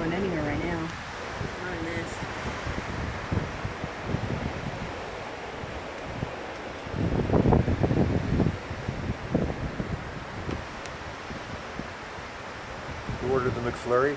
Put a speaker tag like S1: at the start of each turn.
S1: going anywhere right now. Not in this.
S2: You ordered the McFlurry?